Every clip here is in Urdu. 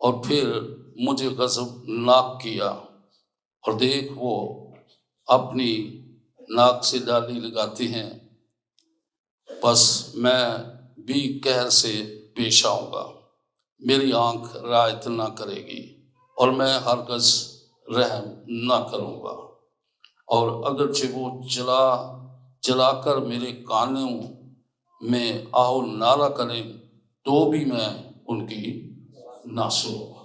اور پھر مجھے غضب ناک کیا، اور دیکھ وہ اپنی ناک سے ڈالی لگاتے ہیں، بس میں بھی قہر سے پیش آؤں گا، میری آنکھ رعایت نہ کرے گی اور میں ہرگز رحم نہ کروں گا، اور اگرچہ وہ چلا کر میرے کانوں میں آہو نالا کریں تو بھی میں ان کی نہ سنوں گا۔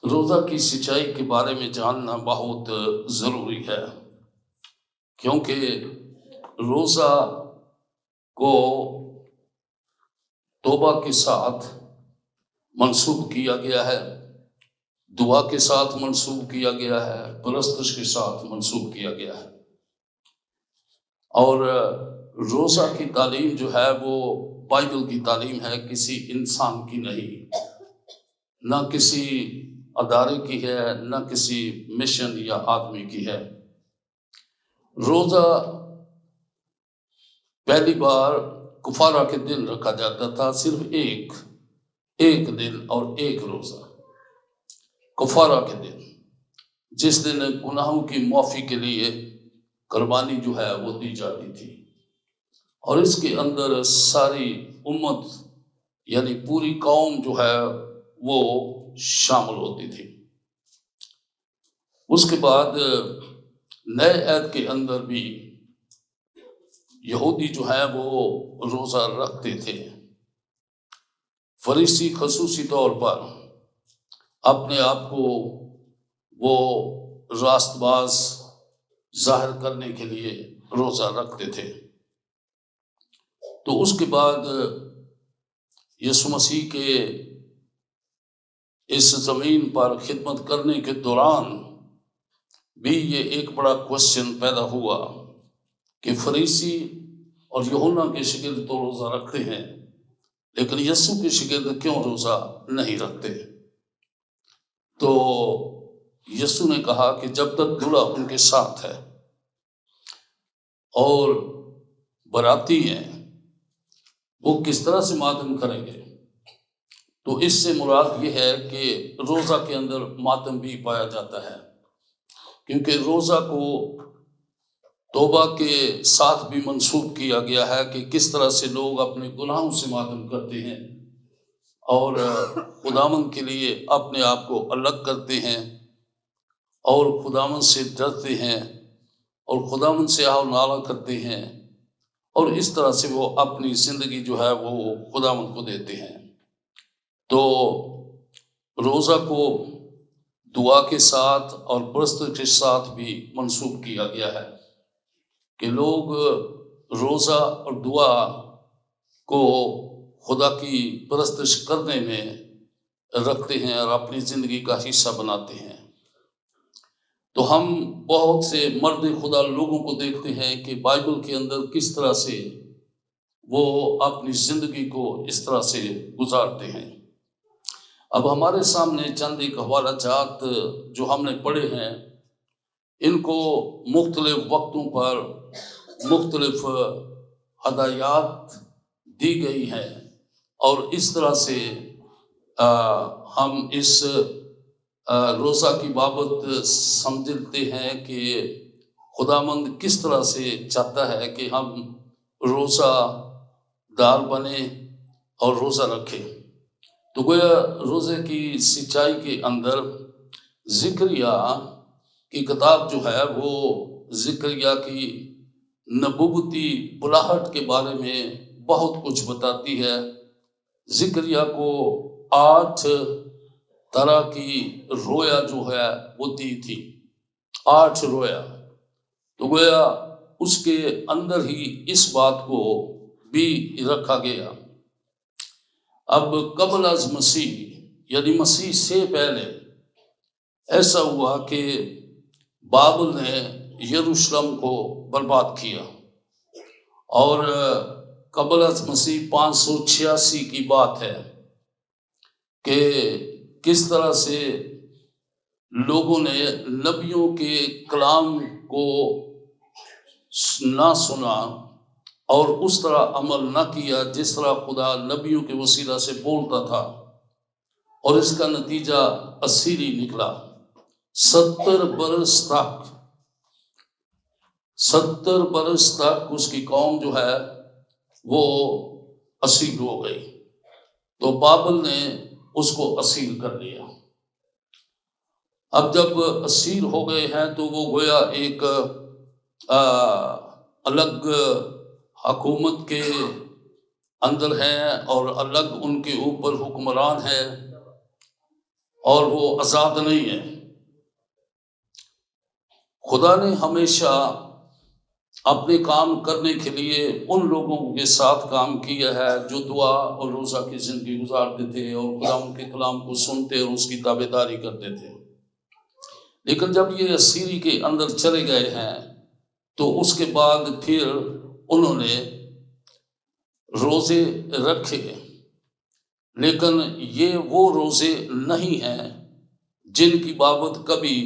روزہ کی سچائی کے بارے میں جاننا بہت ضروری ہے، کیونکہ روزہ کو توبہ کے ساتھ منسوب کیا گیا ہے، دعا کے ساتھ منسوب کیا گیا ہے، پرستش کے ساتھ منسوب کیا گیا ہے، اور روزہ کی تعلیم جو ہے وہ بائبل کی تعلیم ہے، کسی انسان کی نہیں، نہ کسی ادارے کی ہے، نہ کسی مشن یا آدمی کی ہے۔ روزہ پہلی بار کفارہ کے دن رکھا جاتا تھا، صرف ایک دن اور ایک روزہ، کفارہ کے دن، جس دن گناہوں کی معافی کے لیے قربانی جو ہے وہ دی جاتی تھی، اور اس کے اندر ساری امت یعنی پوری قوم جو ہے وہ شامل ہوتی تھی۔ اس کے بعد نئے عہد کے اندر بھی یہودی جو ہے وہ روزہ رکھتے تھے۔ فریسی خصوصی طور پر اپنے آپ کو وہ راست باز ظاہر کرنے کے لیے روزہ رکھتے تھے۔ تو اس کے بعد یسوع مسیح کے اس زمین پر خدمت کرنے کے دوران بھی یہ ایک بڑا کوشچن پیدا ہوا کہ فریسی اور یوحنا کے شاگرد تو روزہ رکھتے ہیں، لیکن یسوع کے شاگرد کیوں روزہ نہیں رکھتے؟ تو یسوع نے کہا کہ جب تک دلہا ان کے ساتھ ہے اور باراتی ہیں، وہ کس طرح سے ماتم کریں گے؟ تو اس سے مراد یہ ہے کہ روزہ کے اندر ماتم بھی پایا جاتا ہے، کیونکہ روزہ کو توبہ کے ساتھ بھی منسوب کیا گیا ہے کہ کس طرح سے لوگ اپنے گناہوں سے ماتم کرتے ہیں اور خداوند کے لیے اپنے آپ کو الگ کرتے ہیں اور خداوند سے ڈرتے ہیں اور خداوند سے آہ و نالہ کرتے ہیں، اور اس طرح سے وہ اپنی زندگی جو ہے وہ خداوند کو دیتے ہیں۔ تو روزہ کو دعا کے ساتھ اور پرستش کے ساتھ بھی منسوب کیا گیا ہے کہ لوگ روزہ اور دعا کو خدا کی پرستش کرنے میں رکھتے ہیں اور اپنی زندگی کا حصہ بناتے ہیں۔ تو ہم بہت سے مرد خدا لوگوں کو دیکھتے ہیں کہ بائبل کے اندر کس طرح سے وہ اپنی زندگی کو اس طرح سے گزارتے ہیں۔ اب ہمارے سامنے چند ایک حوالہ جات جو ہم نے پڑھے ہیں، ان کو مختلف وقتوں پر مختلف ہدایات دی گئی ہیں، اور اس طرح سے ہم اس روزہ کی بابت سمجھتے ہیں کہ خداوند کس طرح سے چاہتا ہے کہ ہم روزہ دار بنیں اور روزہ رکھیں۔ تو گویا روزے کی سچائی کے اندر زکریا کی کتاب جو ہے وہ زکریا کی نبوتی بلاہٹ کے بارے میں بہت کچھ بتاتی ہے۔ زکریا کو 8 طرح کی رویا جو ہے وہ دی تھی، 8 رویا۔ تو گویا اس کے اندر ہی اس بات کو بھی رکھا گیا۔ اب قبل از مسیح یعنی مسیح سے پہلے ایسا ہوا کہ بابل نے یروشلم کو برباد کیا، اور قبل از مسیح 586 کی بات ہے کہ کس طرح سے لوگوں نے نبیوں کے کلام کو نہ سنا اور اس طرح عمل نہ کیا جس طرح خدا نبیوں کے وسیلہ سے بولتا تھا، اور اس کا نتیجہ اسیری نکلا۔ 70 برس تک اس کی قوم جو ہے وہ اسیر ہو گئی، تو بابل نے اس کو اسیر کر لیا۔ اب جب اسیر ہو گئے ہیں تو وہ گویا ایک الگ حکومت کے اندر ہیں، اور الگ ان کے اوپر حکمران ہے، اور وہ آزاد نہیں ہے۔ خدا نے ہمیشہ اپنے کام کرنے کے لیے ان لوگوں کے ساتھ کام کیا ہے جو دعا اور روزہ کی زندگی گزارتے تھے اور خدا ان کے کلام کو سنتے اور اس کی تابعداری کرتے تھے۔ لیکن جب یہ اسیری کے اندر چلے گئے ہیں تو اس کے بعد پھر انہوں نے روزے رکھے، لیکن یہ وہ روزے نہیں ہیں جن کی بابت کبھی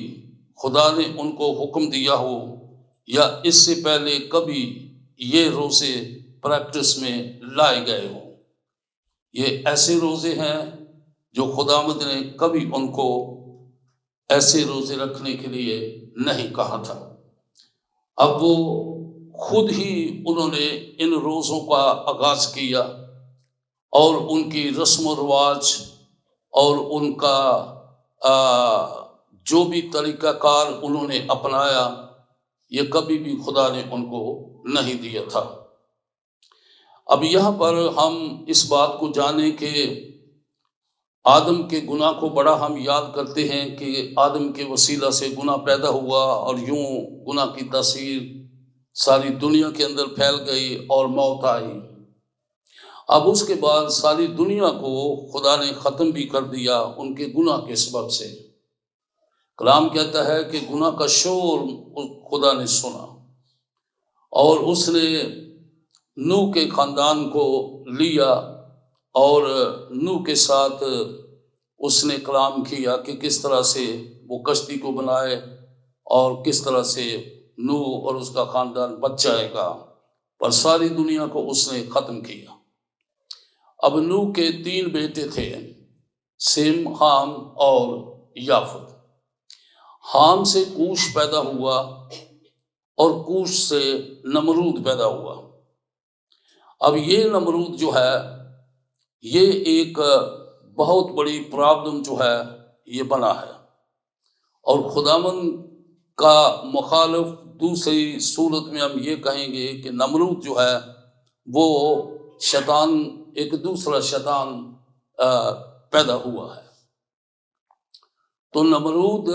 خدا نے ان کو حکم دیا ہو، یا اس سے پہلے کبھی یہ روزے پریکٹس میں لائے گئے ہوں۔ یہ ایسے روزے ہیں جو خداوند نے کبھی ان کو ایسے روزے رکھنے کے لیے نہیں کہا تھا۔ اب وہ خود ہی انہوں نے ان روزوں کا آغاز کیا، اور ان کی رسم و رواج اور ان کا جو بھی طریقہ کار انہوں نے اپنایا، یہ کبھی بھی خدا نے ان کو نہیں دیا تھا۔ اب یہاں پر ہم اس بات کو جانیں کہ آدم کے گناہ کو بڑا ہم یاد کرتے ہیں کہ آدم کے وسیلہ سے گناہ پیدا ہوا، اور یوں گناہ کی تاثیر ساری دنیا کے اندر پھیل گئی اور موت آئی۔ اب اس کے بعد ساری دنیا کو خدا نے ختم بھی کر دیا ان کے گناہ کے سبب سے۔ کلام کہتا ہے کہ گناہ کا شور خدا نے سنا، اور اس نے نوح کے خاندان کو لیا، اور نوح کے ساتھ اس نے کلام کیا کہ کس طرح سے وہ کشتی کو بنائے، اور کس طرح سے نوح اور اس کا خاندان بچ جائے گا، پر ساری دنیا کو اس نے ختم کیا۔ اب نوح کے 3 بیٹے تھے، سیم، حام اور یافت۔ حام سے کوش پیدا ہوا، اور کوش سے نمرود پیدا ہوا۔ اب یہ نمرود جو ہے یہ ایک بہت بڑی پرابلم جو ہے یہ بنا ہے، اور خداوند کا مخالف دوسری صورت میں ہم یہ کہیں گے کہ نمرود جو ہے وہ شیطان، ایک دوسرا شیطان پیدا ہوا ہے۔ تو نمرود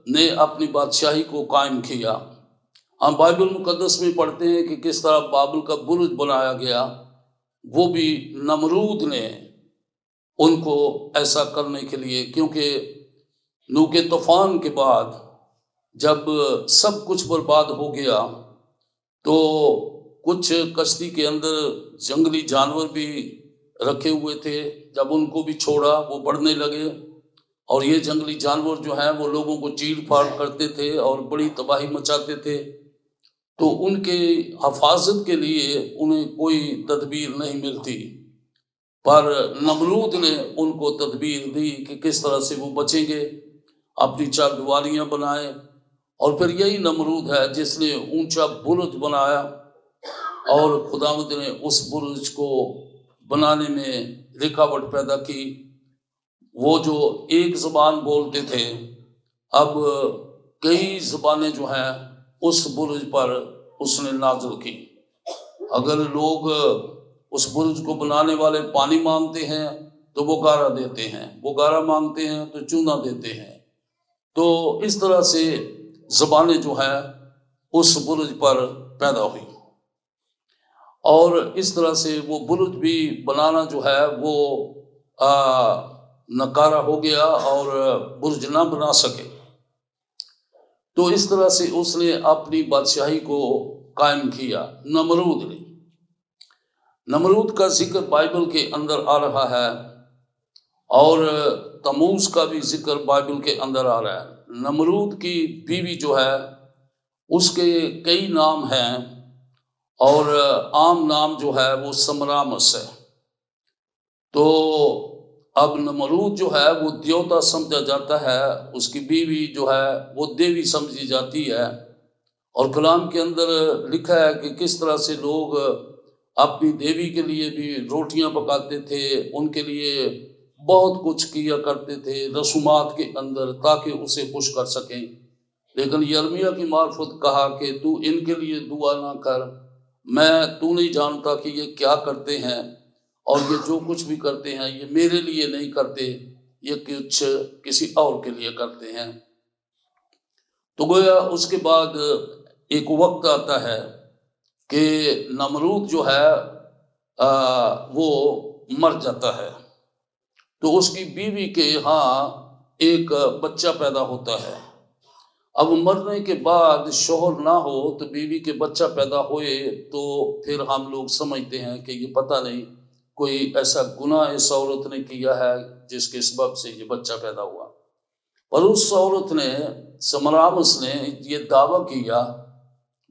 نے اپنی بادشاہی کو قائم کیا۔ ہم بائبل مقدس میں پڑھتے ہیں کہ کس طرح بابل کا برج بنایا گیا، وہ بھی نمرود نے ان کو ایسا کرنے کے لیے، کیونکہ نوح کے طوفان کے بعد جب سب کچھ برباد ہو گیا تو کچھ کشتی کے اندر جنگلی جانور بھی رکھے ہوئے تھے، جب ان کو بھی چھوڑا وہ بڑھنے لگے، اور یہ جنگلی جانور جو ہیں وہ لوگوں کو چیر پھاڑ کرتے تھے اور بڑی تباہی مچاتے تھے، تو ان کے حفاظت کے لیے انہیں کوئی تدبیر نہیں ملتی، پر نمرود نے ان کو تدبیر دی کہ کس طرح سے وہ بچیں گے، اپنی 4 دیواریاں بنائے، اور پھر یہی نمرود ہے جس نے اونچا برج بنایا، اور خداوند نے اس برج کو بنانے میں رکاوٹ پیدا کی۔ وہ جو ایک زبان بولتے تھے، اب کئی زبانیں جو ہیں اس برج پر اس نے نازل کی۔ اگر لوگ اس برج کو بنانے والے پانی مانگتے ہیں تو وہ گارا دیتے ہیں، وہ گارا مانگتے ہیں تو چونا دیتے ہیں، تو اس طرح سے زبانیں جو ہیں اس برج پر پیدا ہوئی، اور اس طرح سے وہ برج بھی بنانا جو ہے وہ ناکارہ ہو گیا اور برج نہ بنا سکے۔ تو اس طرح سے اس نے اپنی بادشاہی کو قائم کیا نمرود نے۔ نمرود کا ذکر بائبل کے اندر آ رہا ہے، اور تموز کا بھی ذکر بائبل کے اندر آ رہا ہے۔ نمرود کی بیوی جو ہے اس کے کئی نام ہیں، اور عام نام جو ہے وہ سمرامس ہے۔ تو اب نمرود جو ہے وہ دیوتا سمجھا جاتا ہے، اس کی بیوی جو ہے وہ دیوی سمجھی جاتی ہے، اور کلام کے اندر لکھا ہے کہ کس طرح سے لوگ اپنی دیوی کے لیے بھی روٹیاں پکاتے تھے، ان کے لیے بہت کچھ کیا کرتے تھے رسومات کے اندر تاکہ اسے خوش کر سکیں، لیکن یرمیہ کی معرفت کہا کہ تو ان کے لیے دعا نہ کر، تو نہیں جانتا کہ یہ کیا کرتے ہیں، اور یہ جو کچھ بھی کرتے ہیں یہ میرے لیے نہیں کرتے، یہ کچھ کسی اور کے لیے کرتے ہیں۔ تو گویا اس کے بعد ایک وقت آتا ہے کہ نمرود جو ہے وہ مر جاتا ہے، تو اس کی بیوی کے ہاں ایک بچہ پیدا ہوتا ہے۔ اب مرنے کے بعد شوہر نہ ہو تو بیوی کے بچہ پیدا ہوئے تو پھر ہم لوگ سمجھتے ہیں کہ یہ پتہ نہیں کوئی ایسا گناہ اس عورت نے کیا ہے جس کے سبب سے یہ بچہ پیدا ہوا، پر اس عورت نے سمرامس نے یہ دعویٰ کیا،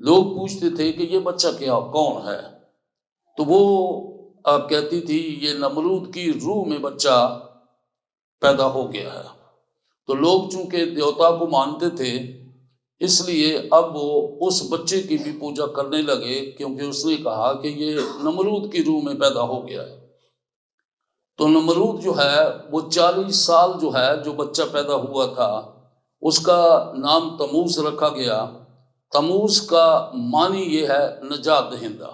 لوگ پوچھتے تھے کہ یہ بچہ کون ہے، تو وہ کہتی تھی یہ نمرود کی روح میں بچہ پیدا ہو گیا ہے۔ تو لوگ چونکہ دیوتا کو مانتے تھے اس لیے اب وہ اس بچے کی بھی پوجا کرنے لگے، کیونکہ اس نے کہا کہ یہ نمرود کی روح میں پیدا ہو گیا ہے۔ تو نمرود جو ہے وہ 40 سال جو ہے جو بچہ پیدا ہوا تھا اس کا نام تموز رکھا گیا۔ تموز کا معنی یہ ہے نجات دہندہ۔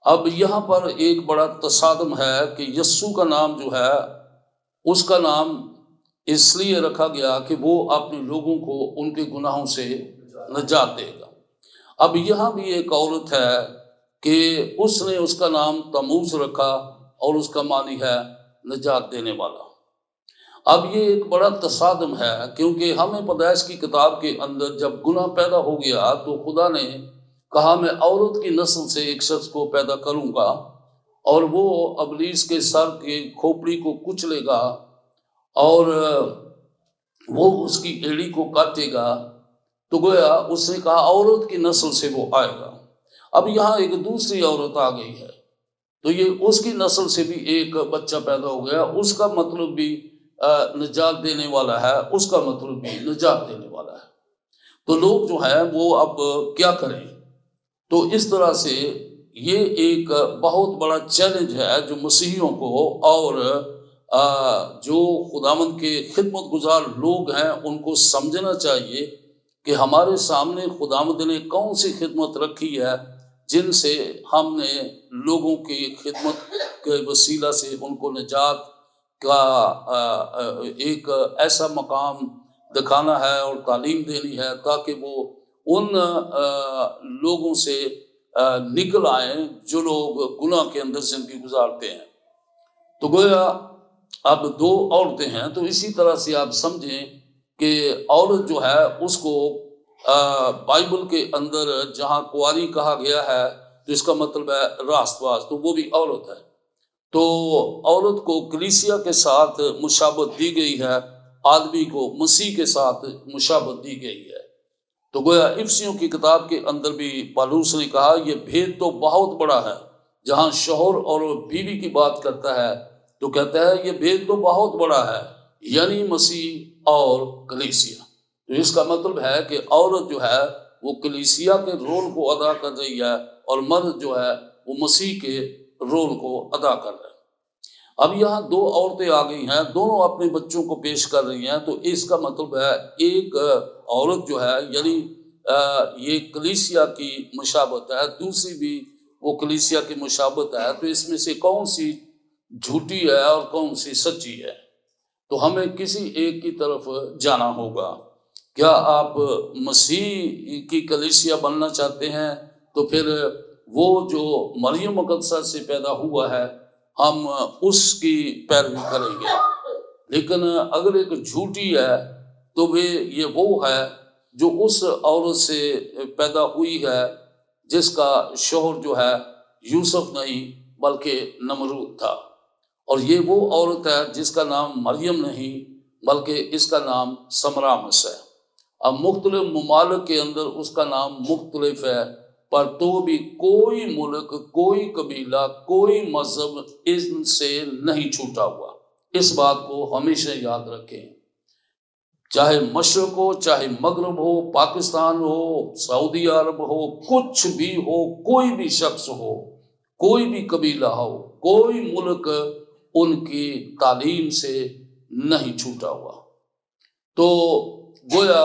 اب یہاں پر ایک بڑا تصادم ہے کہ یسوع کا نام جو ہے اس کا نام اس لیے رکھا گیا کہ وہ اپنے لوگوں کو ان کے گناہوں سے نجات دے گا۔ اب یہاں بھی ایک عورت ہے کہ اس نے اس کا نام تموز رکھا اور اس کا معنی ہے نجات دینے والا۔ اب یہ ایک بڑا تصادم ہے، کیونکہ ہمیں پیدائش کی کتاب کے اندر جب گناہ پیدا ہو گیا تو خدا نے کہا میں عورت کی نسل سے ایک شخص کو پیدا کروں گا اور وہ ابلیس کے سر کی کھوپڑی کو کچلے گا اور وہ اس کی ایڑی کو کاٹے گا۔ تو گویا اس نے کہا عورت کی نسل سے وہ آئے گا۔ اب یہاں ایک دوسری عورت آ گئی ہے تو یہ اس کی نسل سے بھی ایک بچہ پیدا ہو گیا، اس کا مطلب بھی نجات دینے والا ہے، اس کا مطلب بھی نجات دینے والا ہے۔ تو لوگ جو ہیں وہ اب کیا کریں؟ تو اس طرح سے یہ ایک بہت بڑا چیلنج ہے جو مسیحیوں کو اور جو خداوند کے خدمت گزار لوگ ہیں ان کو سمجھنا چاہیے کہ ہمارے سامنے خداوند نے کون سی خدمت رکھی ہے جن سے ہم نے لوگوں کی خدمت کے وسیلہ سے ان کو نجات کا ایک ایسا مقام دکھانا ہے اور تعلیم دینی ہے تاکہ وہ ان لوگوں سے نکل آئیں جو لوگ گناہ کے اندر زندگی گزارتے ہیں۔ تو گویا اب دو عورتیں ہیں، تو اسی طرح سے آپ سمجھیں کہ عورت جو ہے اس کو بائبل کے اندر جہاں کنواری کہا گیا ہے تو اس کا مطلب ہے راست باز، تو وہ بھی عورت ہے۔ تو عورت کو کلیسیا کے ساتھ مشابہت دی گئی ہے، آدمی کو مسیح کے ساتھ مشابہت دی گئی ہے۔ تو گویا افسیوں کی کتاب کے اندر بھی پالوس نے کہا یہ بھید تو بہت بڑا ہے، جہاں شوہر اور بیوی کی بات کرتا ہے تو کہتا ہے یہ بھید تو بہت بڑا ہے، یعنی مسیح اور کلیسیا۔ تو اس کا مطلب ہے کہ عورت جو ہے وہ کلیسیا کے رول کو ادا کر رہی ہے اور مرد جو ہے وہ مسیح کے رول کو ادا کر رہا ہے۔ اب یہاں دو عورتیں آ گئی ہیں، دونوں اپنے بچوں کو پیش کر رہی ہیں، تو اس کا مطلب ہے ایک عورت جو ہے یعنی یہ کلیسیا کی مشابہت ہے، دوسری بھی وہ کلیسیا کی مشابہت ہے، تو اس میں سے کون سی جھوٹی ہے اور کون سی سچی ہے؟ تو ہمیں کسی ایک کی طرف جانا ہوگا۔ کیا آپ مسیح کی کلیسیا بننا چاہتے ہیں تو پھر وہ جو مریم مقدسہ سے پیدا ہوا ہے ہم اس کی پیروی کریں گے، لیکن اگر ایک جھوٹی ہے تو یہ وہ ہے جو اس عورت سے پیدا ہوئی ہے جس کا شوہر جو ہے یوسف نہیں بلکہ نمرود تھا، اور یہ وہ عورت ہے جس کا نام مریم نہیں بلکہ اس کا نام سمرامس ہے۔ اب مختلف ممالک کے اندر اس کا نام مختلف ہے، پر تو بھی کوئی ملک، کوئی قبیلہ، کوئی مذہب ان سے نہیں چھوٹا ہوا۔ اس بات کو ہمیشہ یاد رکھیں، چاہے مشرق ہو، چاہے مغرب ہو، پاکستان ہو، سعودی عرب ہو، کچھ بھی ہو، کوئی بھی شخص ہو، کوئی بھی قبیلہ ہو، کوئی ملک ان کی تعلیم سے نہیں چھوٹا ہوا۔ تو گویا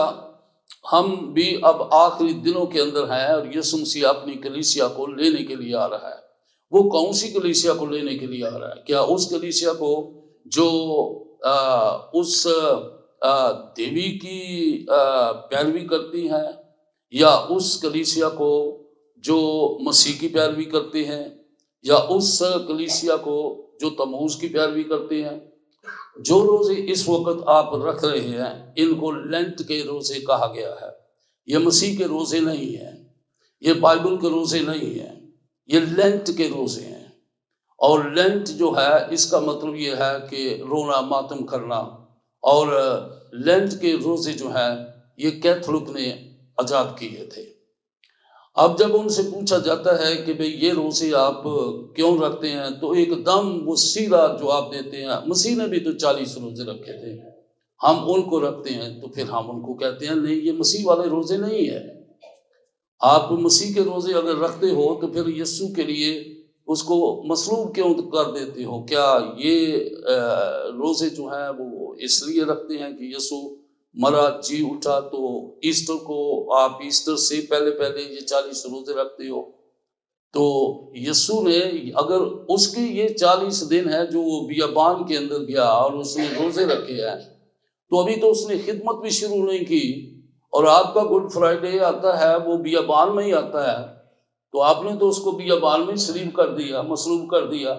ہم بھی اب آخری دنوں کے اندر ہیں اور یسوع مسیح اپنی کلیسیا کو لینے کے لیے آ رہا ہے۔ وہ کون سی کلیسیا کو لینے کے لیے آ رہا ہے؟ کیا اس کلیسیا کو جو اس دیوی کی پیروی کرتی ہیں، یا اس کلیسیا کو جو مسیح کی پیروی کرتے ہیں، یا اس کلیسیا کو جو تموز کی پیروی کرتے ہیں؟ جو روزے اس وقت آپ رکھ رہے ہیں ان کو لینٹ کے روزے کہا گیا ہے۔ یہ مسیح کے روزے نہیں ہیں، یہ بائبل کے روزے نہیں ہیں، یہ لینٹ کے روزے ہیں۔ اور لینٹ جو ہے اس کا مطلب یہ ہے کہ رونا ماتم کرنا، اور لینٹ کے روزے جو ہیں یہ کیتھولک نے ایجاد کیے تھے۔ اب جب ان سے پوچھا جاتا ہے کہ بھئی یہ روزے آپ کیوں رکھتے ہیں، تو ایک دم وہ سیدھا جواب دیتے ہیں، مسیح نے بھی تو 40 روزے رکھے تھے، ہم ان کو رکھتے ہیں۔ تو پھر ہم ان کو کہتے ہیں نہیں، یہ مسیح والے روزے نہیں ہیں۔ آپ مسیح کے روزے اگر رکھتے ہو تو پھر یسوع کے لیے اس کو مصلوب کیوں کر دیتے ہو؟ کیا یہ روزے جو ہیں وہ اس لیے رکھتے ہیں کہ یسوع مرا جی اٹھا، تو ایسٹر کو آپ ایسٹر سے پہلے یہ 40 روزے رکھتے ہو؟ تو یسوع نے اگر اس کے یہ 40 دن ہے جو وہ بیابان کے اندر گیا اور اس نے روزے رکھے ہیں، تو ابھی تو اس نے خدمت بھی شروع نہیں کی، اور آپ کا گڈ فرائیڈے آتا ہے وہ بیابان میں ہی آتا ہے، تو آپ نے تو اس کو بیابان میں سلیب کر دیا، مصلوب کر دیا،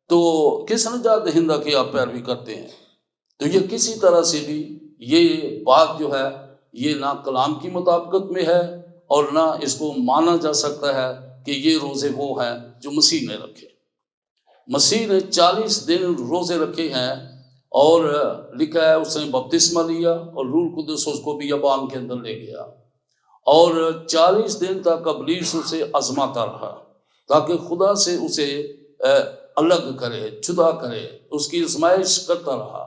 تو کس نجات دہندہ کی آپ پیروی کرتے ہیں؟ تو یہ کسی طرح سے بھی یہ بات جو ہے یہ نہ کلام کی مطابقت میں ہے، اور نہ اس کو مانا جا سکتا ہے کہ یہ روزے وہ ہیں جو مسیح نے رکھے۔ مسیح نے 40 دن روزے رکھے ہیں، اور لکھا ہے اس نے بپتسمہ لیا اور روح القدس اس کو بیابان کے اندر لے گیا، اور 40 دن تک ابلیس اسے آزماتا رہا تاکہ خدا سے اسے الگ کرے، جدا کرے، اس کی آزمائش کرتا رہا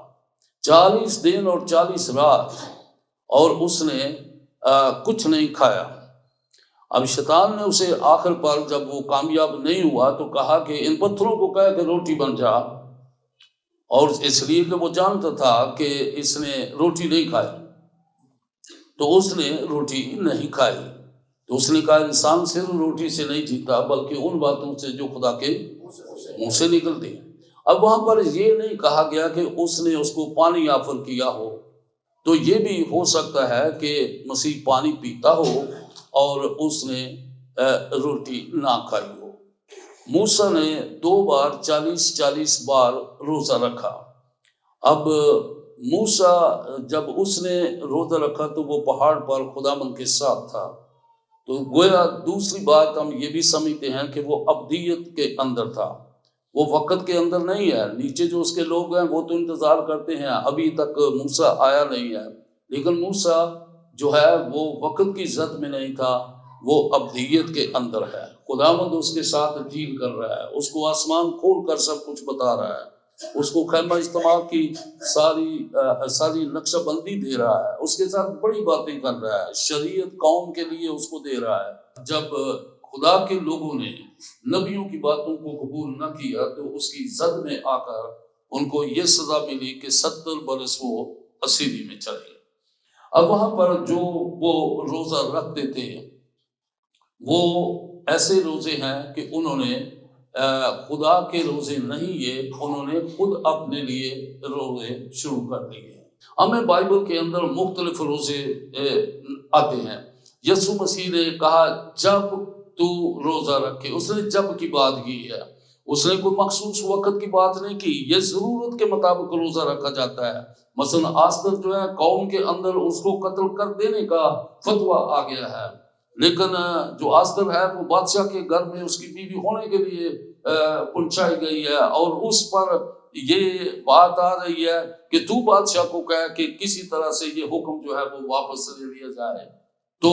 40 دن اور 40 رات، اور اس نے کچھ نہیں کھایا۔ اب شیطان نے اسے آخر پر جب وہ کامیاب نہیں ہوا تو کہا کہ ان پتھروں کو کہہ کہ روٹی بن جا، اور اس لیے کہ وہ جانتا تھا کہ اس نے روٹی نہیں کھائی، تو اس نے روٹی نہیں کھائی۔ تو اس نے کہا انسان صرف روٹی سے نہیں جیتا بلکہ ان باتوں سے جو خدا کے منہ سے نکلتی ہیں۔ اب وہاں پر یہ نہیں کہا گیا کہ اس نے اس کو پانی آفر کیا ہو، تو یہ بھی ہو سکتا ہے کہ مسیح پانی پیتا ہو اور اس نے روٹی نہ کھائی ہو۔ موسیٰ نے 2 بار 40 بار روزہ رکھا۔ اب موسیٰ جب اس نے روزہ رکھا تو وہ پہاڑ پر خداوند کے ساتھ تھا، تو گویا دوسری بات ہم یہ بھی سمجھتے ہیں کہ وہ ابدیت کے اندر تھا، وہ وقت کے اندر نہیں ہے۔ نیچے جو اس کے لوگ ہیں وہ تو انتظار کرتے ہیں، ابھی تک موسیٰ آیا نہیں ہے، لیکن موسیٰ جو ہے وہ وقت کی زد میں نہیں تھا، وہ ابدیت کے اندر ہے۔ خداوند اس کے ساتھ ڈیل کر رہا ہے، اس کو آسمان کھول کر سب کچھ بتا رہا ہے، اس کو خیمہ اجتماع کی ساری نقشہ بندی دے رہا ہے، اس کے ساتھ بڑی باتیں کر رہا ہے، شریعت قوم کے لیے اس کو دے رہا ہے۔ جب خدا کے لوگوں نے نبیوں کی باتوں کو قبول نہ کیا تو اس کی زد میں آ کر ان کو یہ سزا ملی کہ 70 برس وہ اسیری میں چلے گئے۔ اب وہاں پر جو وہ روزہ رکھتے تھے وہ ایسے روزے ہیں کہ انہوں نے خدا کے روزے نہیں، یہ انہوں نے خود اپنے لیے روزے شروع کر دیے ہیں۔ ہمیں بائبل کے اندر مختلف روزے آتے ہیں۔ یسوع مسیح نے کہا جب تو روزہ رکھے، اس نے جب کی بات کی ہے، اس نے کوئی مخصوص وقت کی بات نہیں کی، یہ ضرورت کے مطابق روزہ رکھا جاتا ہے۔ مثلا آستر جو ہے قوم کے اندر اس کو قتل کر دینے کا فتویٰ آ گیا ہے، لیکن جو آستر ہے وہ بادشاہ کے گھر میں اس کی بیوی ہونے کے لیے پہنچائی گئی ہے، اور اس پر یہ بات آ رہی ہے کہ تو بادشاہ کو کہے کہ کسی طرح سے یہ حکم جو ہے وہ واپس لے لیا جائے، تو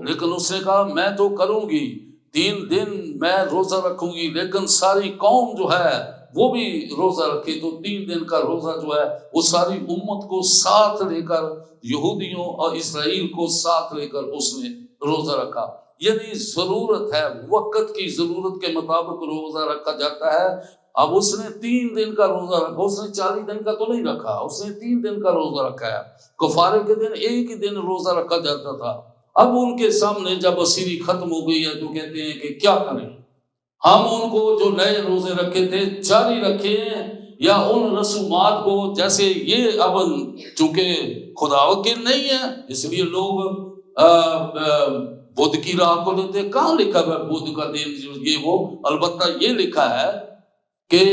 لیکن اس نے کہا میں تو کروں گی، 3 دن میں روزہ رکھوں گی، لیکن ساری قوم جو ہے وہ بھی روزہ رکھے، تو 3 دن کا روزہ جو ہے وہ ساری امت کو ساتھ لے کر، یہودیوں اور اسرائیل کو ساتھ لے کر اس نے روزہ رکھا۔ یعنی ضرورت ہے، وقت کی ضرورت کے مطابق روزہ رکھا جاتا ہے۔ اب اس نے 3 دن کا روزہ رکھا، اس نے 40 دن کا تو نہیں رکھا، اس نے 3 دن کا روزہ رکھا ہے۔ کفارے کے دن ایک ہی دن روزہ رکھا جاتا تھا۔ اب ان کے سامنے جب اسیری ختم ہو گئی ہے تو کہتے ہیں کہ کیا کریں، ہم ان کو جو نئے روزے رکھے تھے جاری رکھیں یا ان رسومات کو، جیسے یہ اب چونکہ خدا وکیل نہیں ہے اس لیے لوگ بدھ کی راہ کو لیتے۔ کہاں لکھا ہے بدھ کا دن یہ وہ؟ البتہ یہ لکھا ہے کہ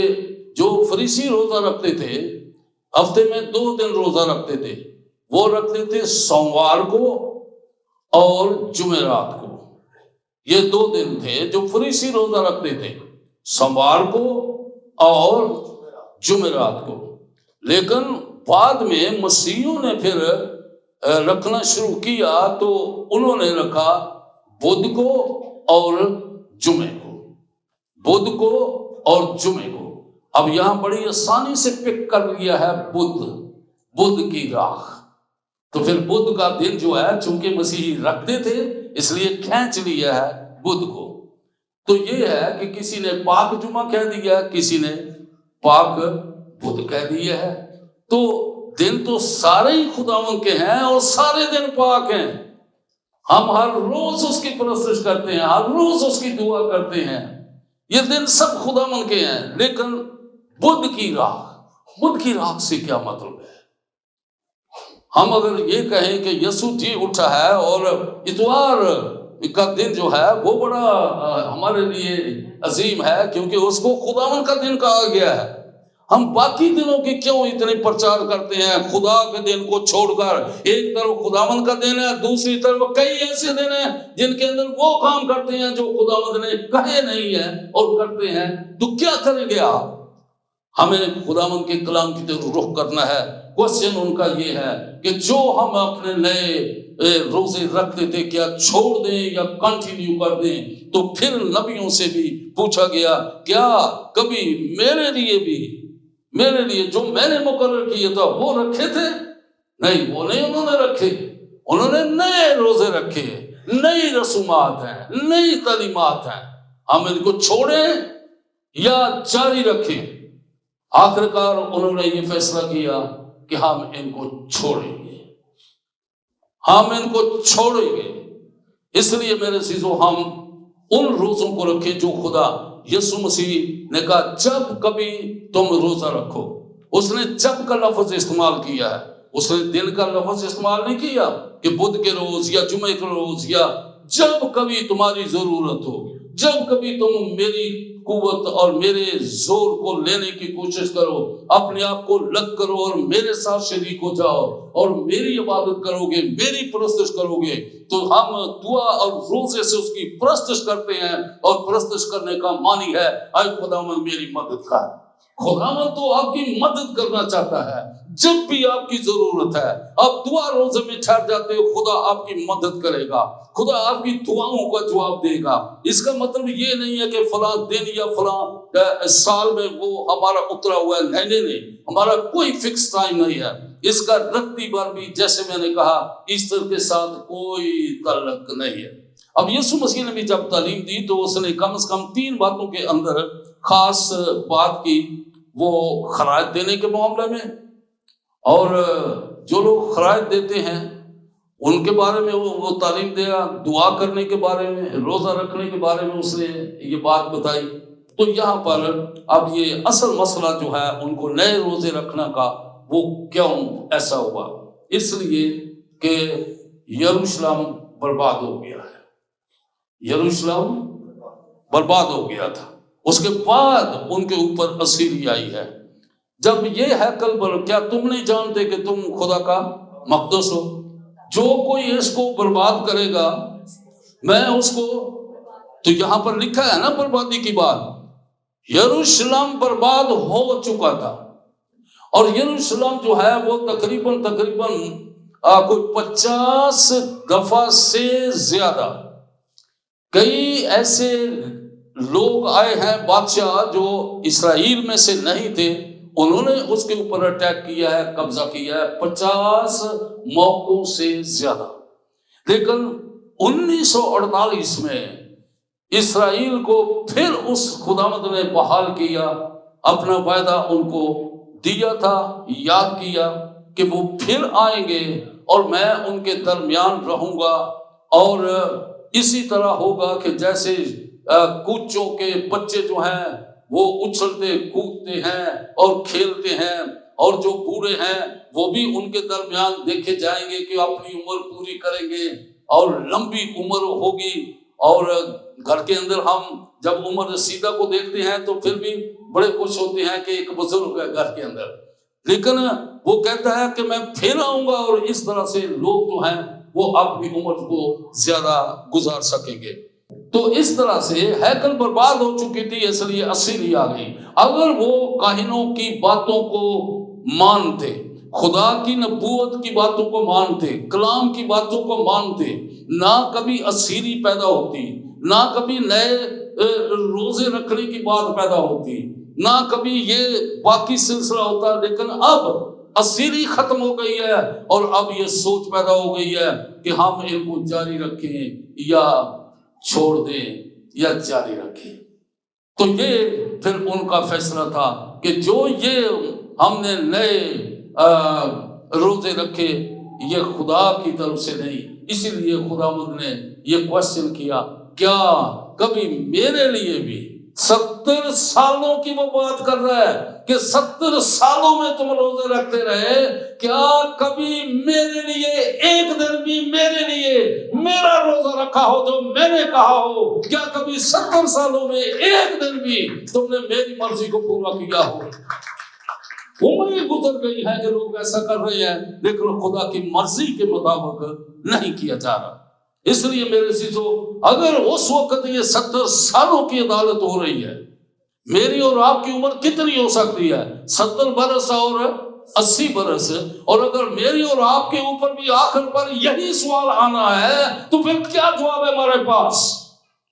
جو فریسی روزہ رکھتے تھے، ہفتے میں 2 دن روزہ رکھتے تھے، وہ رکھتے تھے سوموار کو اور جمعرات کو۔ یہ 2 دن تھے جو فریسی روزہ رکھتے تھے، سوموار کو اور جمعرات کو۔ لیکن بعد میں مسیحیوں نے پھر رکھنا شروع کیا تو انہوں نے رکھا بدھ کو اور جمعے کو، بدھ کو اور جمعے کو۔ اب یہاں بڑی آسانی سے پک کر لیا ہے بدھ کی راہ، تو پھر بدھ کا دن جو ہے چونکہ مسیحی رکھتے تھے اس لیے کھینچ لیا ہے بدھ کو۔ تو یہ ہے کہ کسی نے پاک جمعہ کہہ دیا، کسی نے پاک بدھ کہہ دیا ہے۔ تو دن تو سارے ہی خداوند کے ہیں اور سارے دن پاک ہیں۔ ہم ہر روز اس کی پرستش کرتے ہیں، ہر روز اس کی دعا کرتے ہیں، یہ دن سب خداوند کے ہیں۔ لیکن بدھ کی راہ سے کیا مطلب ہے؟ ہم اگر یہ کہیں کہ یسوع جی اٹھا ہے اور اتوار کا دن جو ہے وہ بڑا ہمارے لیے عظیم ہے کیونکہ اس کو خداوند کا دن کہا گیا ہے، ہم باقی دنوں کی کیوں اتنے پرچار کرتے ہیں؟ خدا کے دن کو چھوڑ کر ایک طرف خداوند کا دن ہے، دوسری طرف کئی ایسے دن ہیں جن کے اندر وہ کام کرتے ہیں جو خداوند نے کہے نہیں ہے اور کرتے ہیں۔ تو کیا کریں گے آپ؟ ہمیں خداوند کے کلام کی طرف رخ کرنا ہے۔ کوشچن ان کا یہ ہے کہ جو ہم اپنے نئے روزے رکھتے تھے کیا چھوڑ دیں یا کنٹینیو کر دیں؟ تو پھر نبیوں سے بھی پوچھا گیا کیا کبھی میرے لیے جو میں نے مقرر کیا تھا وہ رکھے تھے؟ نہیں، وہ نہیں انہوں نے رکھے، انہوں نے نئے روزے رکھے، نئی رسومات ہیں، نئی تعلیمات ہیں۔ ہم ان کو چھوڑیں یا جاری رکھیں؟ آخرکار انہوں نے یہ فیصلہ کیا کہ ہم ان کو چھوڑیں گے۔ اس لیے میرے عزیزو، ہم ان روزوں کو رکھیں جو خدا یسوع مسیح نے کہا جب کبھی تم روزہ رکھو۔ اس نے جب کا لفظ استعمال کیا ہے، اس نے دن کا لفظ استعمال نہیں کیا کہ بدھ کے روز یا جمعے کے روز، یا جب کبھی تمہاری ضرورت ہو، جب کبھی تم میری قوت اور میرے زور کو لینے کی کوشش کرو، اپنے آپ کو لگ کرو اور میرے ساتھ شریک ہو جاؤ اور میری عبادت کرو گے، میری پرستش کرو گے، تو ہم دعا اور روزے سے اس کی پرستش کرتے ہیں۔ اور پرستش کرنے کا معنی ہے اے خداوند میری مدد کر۔ خداوند تو آپ کی مدد کرنا چاہتا ہے جب بھی آپ کی ضرورت ہے۔ آپ دعا روزے میں ٹھہر جاتے ہو، خدا آپ کی مدد کرے گا، خدا آپ کی دعاؤں کا جواب دے گا۔ اس کا مطلب یہ نہیں ہے کہ فلاں دن یا فلاں سال میں وہ ہمارا اترا ہوا ہے، نہیں، ہمارا کوئی فکس ٹائم نہیں ہے۔ اس کا رتی بھر بھی، جیسے میں نے کہا، ایسٹر کے ساتھ کوئی تعلق نہیں ہے۔ اب یسوع مسیح نے بھی جب تعلیم دی تو اس نے کم از کم 3 باتوں کے اندر خاص بات کی، وہ خراج دینے کے معاملے میں، اور جو لوگ خراج دیتے ہیں ان کے بارے میں وہ تعلیم دیا، دعا کرنے کے بارے میں، روزہ رکھنے کے بارے میں اس نے یہ بات بتائی۔ تو یہاں پر اب یہ اصل مسئلہ جو ہے ان کو نئے روزے رکھنا کا، وہ کیوں ایسا ہوا؟ اس لیے کہ یروشلم برباد ہو گیا ہے، یروشلم برباد ہو گیا تھا۔ اس کے بعد ان کے اوپر اسیری آئی ہے۔ جب یہ ہیکل پر، کیا تم نہیں جانتے کہ تم خدا کا مقدس ہو؟ جو کوئی اس کو برباد کرے گا میں اس کو، تو یہاں پر لکھا ہے نا بربادی کی بات۔ یروشلم برباد ہو چکا تھا، اور یروشلم جو ہے وہ تقریباً کوئی 50 دفعہ سے زیادہ کئی ایسے لوگ آئے ہیں بادشاہ جو اسرائیل میں سے نہیں تھے، انہوں نے اس کے اوپر اٹیک کیا ہے، قبضہ کیا ہے 50 موقعوں سے زیادہ. لیکن 1948 میں اسرائیل کو پھر اس خداوند نے بحال کیا، اپنا وعدہ ان کو دیا تھا، یاد کیا کہ وہ پھر آئیں گے اور میں ان کے درمیان رہوں گا، اور اسی طرح ہوگا کہ جیسے کوچوں کے بچے جو ہیں وہ اچھلتے کودتے ہیں اور کھیلتے ہیں، اور جو بوڑھے ہیں وہ بھی ان کے درمیان دیکھے جائیں گے کہ اپنی عمر پوری کریں گے اور لمبی عمر ہوگی. اور گھر کے اندر ہم جب عمر رسیدہ کو دیکھتے ہیں تو پھر بھی بڑے خوش ہوتے ہیں کہ ایک بزرگ ہے گھر کے اندر، لیکن وہ کہتا ہے کہ میں پھر آؤں گا اور اس طرح سے لوگ جو ہیں وہ اپنی عمر کو زیادہ گزار سکیں گے. تو اس طرح سے ہیکل برباد ہو چکی تھی، اس لیے اسیری آ گئی. اگر وہ کاہنوں کی باتوں کو مانتے، خدا کی نبوت کی باتوں کو مانتے، کلام کی باتوں کو مانتے، نہ کبھی اسیری پیدا ہوتی، نہ کبھی نئے روزے رکھنے کی بات پیدا ہوتی، نہ کبھی یہ باقی سلسلہ ہوتا. لیکن اب اسیری ختم ہو گئی ہے اور اب یہ سوچ پیدا ہو گئی ہے کہ ہم ان کو جاری رکھیں یا چھوڑ دیں یا جاری رکھیں. تو یہ پھر ان کا فیصلہ تھا کہ جو یہ ہم نے نئے روزے رکھے یہ خدا کی طرف سے نہیں. اسی لیے خداوند نے یہ کوشچن کیا، کیا کبھی میرے لیے بھی 70 سالوں کی وہ بات کر رہا ہے کہ 70 سالوں میں تم روزے رکھتے رہے، کیا کبھی میرے لیے ایک دن بھی میرے لیے میرا روزہ رکھا ہو جو میں نے کہا ہو؟ کیا کبھی 70 سالوں میں ایک دن بھی تم نے میری مرضی کو پورا کیا ہو؟ عمریں گزر گئی ہے کہ لوگ ایسا کر رہے ہیں لیکن خدا کی مرضی کے مطابق نہیں کیا جا رہا. اس لیے میرے عزیزو، اگر اس وقت یہ 70 سالوں کی عدالت ہو رہی ہے، میری اور آپ کی عمر کتنی ہو سکتی ہے؟ 70 برس اور 80 برس. اور اگر میری اور آپ کے اوپر بھی آخر پر یہی سوال آنا ہے تو پھر کیا جواب ہے ہمارے پاس؟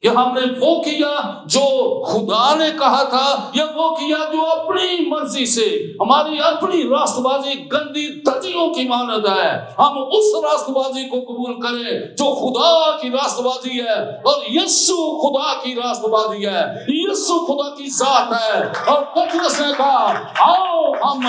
کہ ہم نے وہ کیا جو خدا نے کہا تھا یا وہ کیا جو اپنی مرضی سے، ہماری اپنی راست بازی گندی دھجیوں کی مانند ہے؟ ہم اس راست بازی کو قبول کریں جو خدا کی راست بازی ہے، اور یسوع خدا کی راست بازی ہے، یسوع خدا کی ذات ہے. اور پترس نے کہا آؤ ہم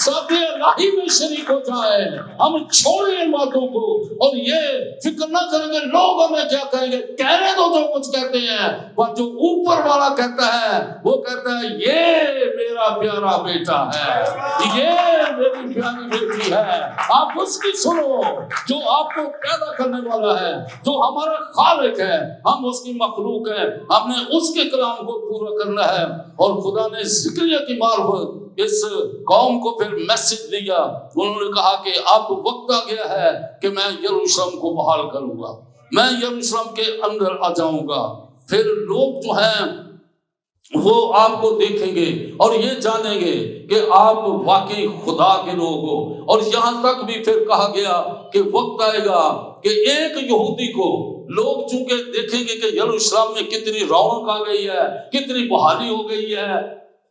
ذات الہی میں شریک ہو جائیں، ہم چھوڑیں ان باتوں کو اور یہ فکر نہ کریں گے لوگ ہمیں کیا کہیں گے. کہنے دو جو کچھ کہتے ہیں، پر جو اوپر والا کہتا ہے وہ کہتا ہے یہ میرا پیارا بیٹا ہے، یہ میری پیاری بیٹی ہے، آپ اس کی سنو. جو آپ کو پیدا کرنے والا ہے، جو ہمارا خالق ہے، ہم اس کی مخلوق ہیں، ہم نے اس کے کلام کو پورا کرنا ہے. اور خدا نے زکریا کی معرفت اس قوم کو پھر میسج دیا. انہوں نے کہا کہ اب وقت آ گیا ہے کہ میں یروشلم کو بحال کروں گا، میں یروشلم کے اندر آ جاؤں گا. پھر لوگ جو ہیں وہ آپ کو دیکھیں گے اور یہ جانیں گے کہ آپ واقعی خدا کے لوگ ہو. اور یہاں تک بھی پھر کہا گیا کہ وقت آئے گا کہ ایک یہودی کو لوگ چونکہ دیکھیں گے کہ یروشلم میں کتنی رونق آ گئی ہے، کتنی بحالی ہو گئی ہے،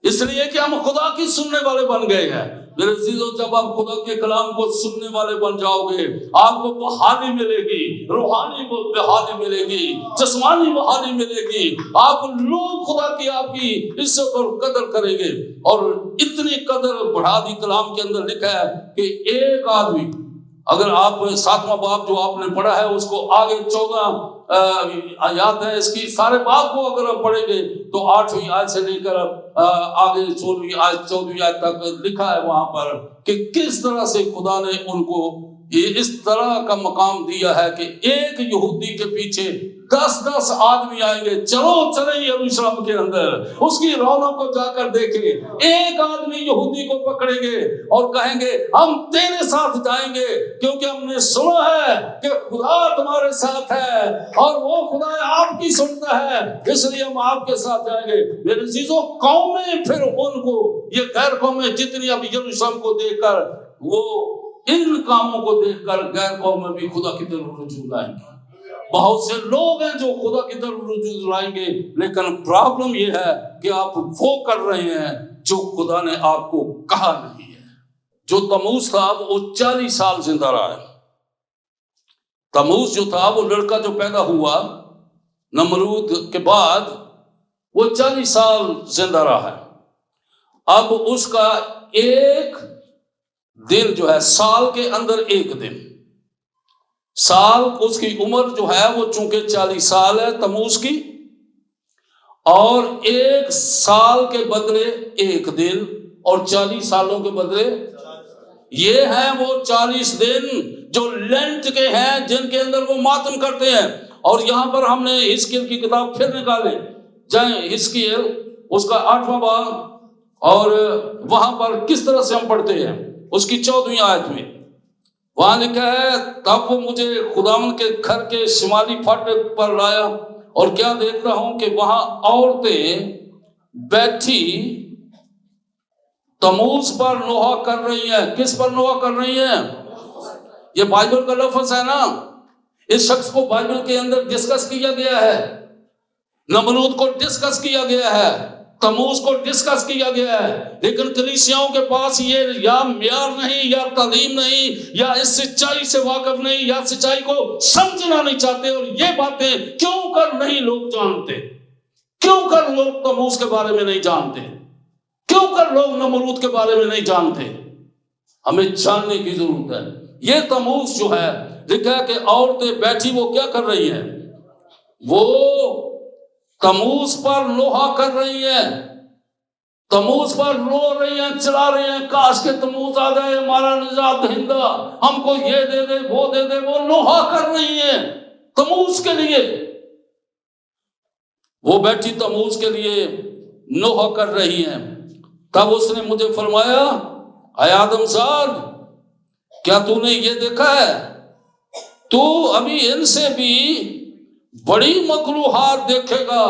اس لیے کہ ہم خدا کی سننے والے بن گئے ہیں. میرے عزیزو، جب آپ خدا کے کلام کو سننے والے بن جاؤ گے آپ کو بحالی ملے گی، روحانی بحالی ملے گی، جسمانی بحالی ملے گی. آپ لوگ خدا کی آپ کی عزت اور قدر کریں گے. اور اتنی قدر بڑھا دی کلام کے اندر لکھا ہے کہ ایک آدمی، اگر آپ 7واں باب جو آپ نے پڑھا ہے اس کو آگے 14 آیات ہے اس کی، سارے باب کو اگر آپ پڑھیں گے تو 8ویں آیت سے لے کر آگے 16ویں آیت تک لکھا ہے وہاں پر کہ کس طرح سے خدا نے ان کو یہ اس طرح کا مقام دیا ہے کہ ایک یہودی کے پیچھے 10 آدمی آئیں گے. چلو چلیں یروشلم کے اندر اس کی رونق کو جا کر دیکھیں. ایک آدمی یہودی کو پکڑیں گے اور کہیں گے ہم تیرے ساتھ جائیں گے کیونکہ ہم نے سنا ہے کہ خدا تمہارے ساتھ ہے اور وہ خدا آپ کی سنتا ہے، اس لیے ہم آپ کے ساتھ جائیں گے. میرے عزیزوں، قومیں پھر ان کو، یہ غیر قومیں جتنی اب یروشلم کو دیکھ کر، وہ ان کاموں کو دیکھ کر غیر قومیں بھی خدا کی طرف رجوع لائیں گے. بہت سے لوگ ہیں جو خدا کی طرف رجوع لائیں گے، لیکن پرابلم یہ ہے کہ آپ وہ کر رہے ہیں جو خدا نے آپ کو کہا نہیں ہے۔ جو تموز تھا وہ 40 سال زندہ رہا ہے۔ تموز جو تھا وہ لڑکا جو پیدا ہوا نمرود کے بعد، وہ 40 سال زندہ رہا ہے۔ اب اس کا ایک دن جو ہے سال کے اندر ایک دن، سال اس کی عمر جو ہے وہ چونکہ 40 سال ہے تموز کی، اور ایک سال کے بدلے ایک دن اور 40 سالوں کے بدلے یہ ہیں وہ 40 دن جو لینٹ کے ہیں جن کے اندر وہ ماتم کرتے ہیں۔ اور یہاں پر ہم نے حزقیل کی کتاب پھر نکالیں، جائیں حزقیل اس کا 8واں باب، اور وہاں پر کس طرح سے ہم پڑھتے ہیں اس کی 14ویں آیت میں وہاں لکھا ہے، تب وہ مجھے خداوند کے گھر کے شمالی پھاٹک پر لایا، اور کیا دیکھتا ہوں کہ وہاں عورتیں بیٹھی تموز پر نوحہ کر رہی ہیں۔ کس پر نوحہ کر رہی ہیں؟ یہ بائبل کا لفظ ہے نا، اس شخص کو بائبل کے اندر ڈسکس کیا گیا ہے، نمرود کو ڈسکس کیا گیا ہے، تموز کو ڈسکس کیا گیا ہے، لیکن کلیسیاؤں کے پاس یہ یا معیار نہیں، یا تعلیم نہیں، یا اس سچائی سے واقف نہیں، یا سچائی کو سمجھنا نہیں چاہتے، اور یہ باتیں کیوں کر نہیں لوگ جانتے، کیوں کر لوگ تموز کے بارے میں نہیں جانتے، کیوں کر لوگ نمرود کے بارے میں نہیں جانتے؟ ہمیں جاننے کی ضرورت ہے۔ یہ تموز جو ہے لکھا ہے کہ عورتیں بیٹھی وہ کیا کر رہی ہیں؟ وہ تموز پر نوحہ کر رہی ہیں، تموز پر رو رہی ہیں، چلا رہی ہیں، کاش کے تموز آ جائے ہمارا نجات دہندہ، ہم کو یہ دے دے وہ دے دے۔ وہ نوحہ کر رہی ہیں تموز کے لیے، وہ بیٹھی تموز کے لیے نوحہ کر رہی ہیں۔ تب اس نے مجھے فرمایا، اے آدم زاد، کیا تو نے یہ دیکھا ہے؟ تو ابھی ان سے بھی بڑی مکروہات دیکھے گا۔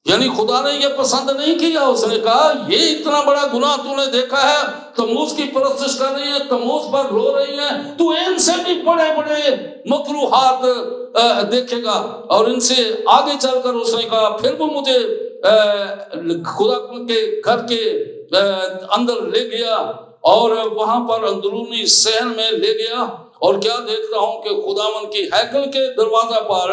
یعنی خدا نے یہ پسند نہیں کیا، اس نے کہا یہ اتنا بڑا گناہ تو نے دیکھا ہے، تموز کی پرستش کر رہی ہے، تموز پر رو رہی ہے، تو ان سے بھی بڑے بڑے مکروہات دیکھے گا۔ اور ان سے آگے چل کر اس نے کہا، پھر وہ مجھے خدا کے گھر کے اندر لے گیا، اور وہاں پر اندرونی صحن میں لے گیا، اور کیا دیکھتا ہوں کہ خداوند کی ہیکل کے دروازہ پر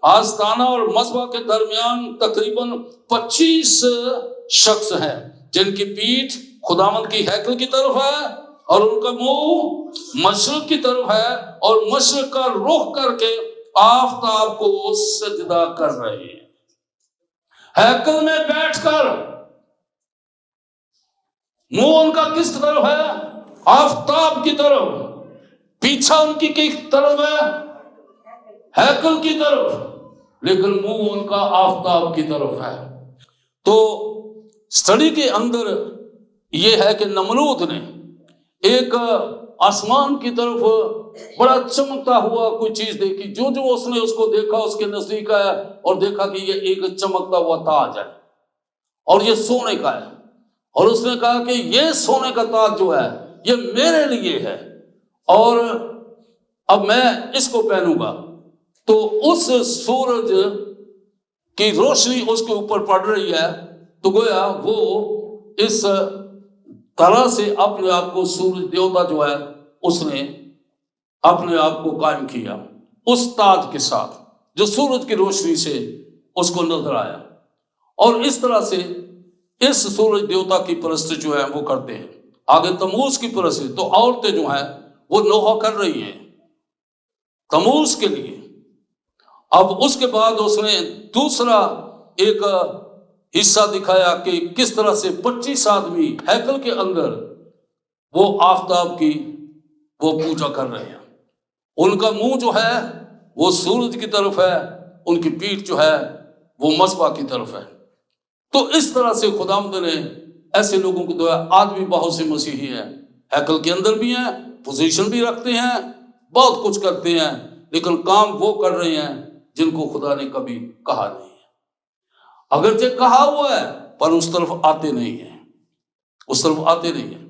آستانہ اور مذبح کے درمیان تقریباً 25 شخص ہیں، جن کی پیٹھ خداوند کی ہیکل کی طرف ہے، اور ان کا منہ مشرق کی طرف ہے، اور مشرق کا رخ کر کے آفتاب کو سجدہ کر رہے ہیں۔ ہیکل میں بیٹھ کر منہ ان کا کس طرف ہے؟ آفتاب کی طرف، پیچھا ان کی کس طرف ہے؟ ہیکل کی طرف، لیکن منہ ان کا آفتاب کی طرف ہے۔ تو سٹڈی کے اندر یہ ہے کہ نمرود نے ایک آسمان کی طرف بڑا چمکتا ہوا کوئی چیز دیکھی، جو اس نے اس کو دیکھا، اس کے نزدیک آیا اور دیکھا کہ یہ ایک چمکتا ہوا تاج ہے، اور یہ سونے کا ہے، اور اس نے کہا کہ یہ سونے کا تاج جو ہے یہ میرے لیے ہے، اور اب میں اس کو پہنوں گا۔ تو اس سورج کی روشنی اس کے اوپر پڑ رہی ہے، تو گویا وہ اس طرح سے اپنے آپ کو سورج دیوتا جو ہے اس نے اپنے آپ کو قائم کیا اس تاج کے ساتھ جو سورج کی روشنی سے اس کو نظر آیا، اور اس طرح سے اس سورج دیوتا کی پرستش جو ہے وہ کرتے ہیں۔ آگے تموز کی پرستش، تو عورتیں جو ہیں وہ نوحہ کر رہی ہیں تموز کے لیے۔ اب اس کے بعد اس نے دوسرا ایک حصہ دکھایا کہ کس طرح سے 25 آدمی ہیکل کے اندر وہ آفتاب کی وہ پوجا کر رہے ہیں، ان کا منہ جو ہے وہ سورج کی طرف ہے، ان کی پیٹھ جو ہے وہ مذبح کی طرف ہے۔ تو اس طرح سے خداوند نے ایسے لوگوں کو دعا، آدمی بہت سے مسیحی ہیں، ہیکل کے اندر بھی ہیں، پوزیشن بھی رکھتے ہیں، بہت کچھ کرتے ہیں، لیکن کام وہ کر رہے ہیں جن کو خدا نے کبھی کہا نہیں ہے۔ اگرچہ کہا ہوا ہے پر اس طرف آتے نہیں ہیں، اس طرف آتے نہیں ہیں۔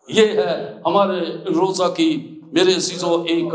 یہ ہے ہمارے روزہ کی میرے عزیزوں ایک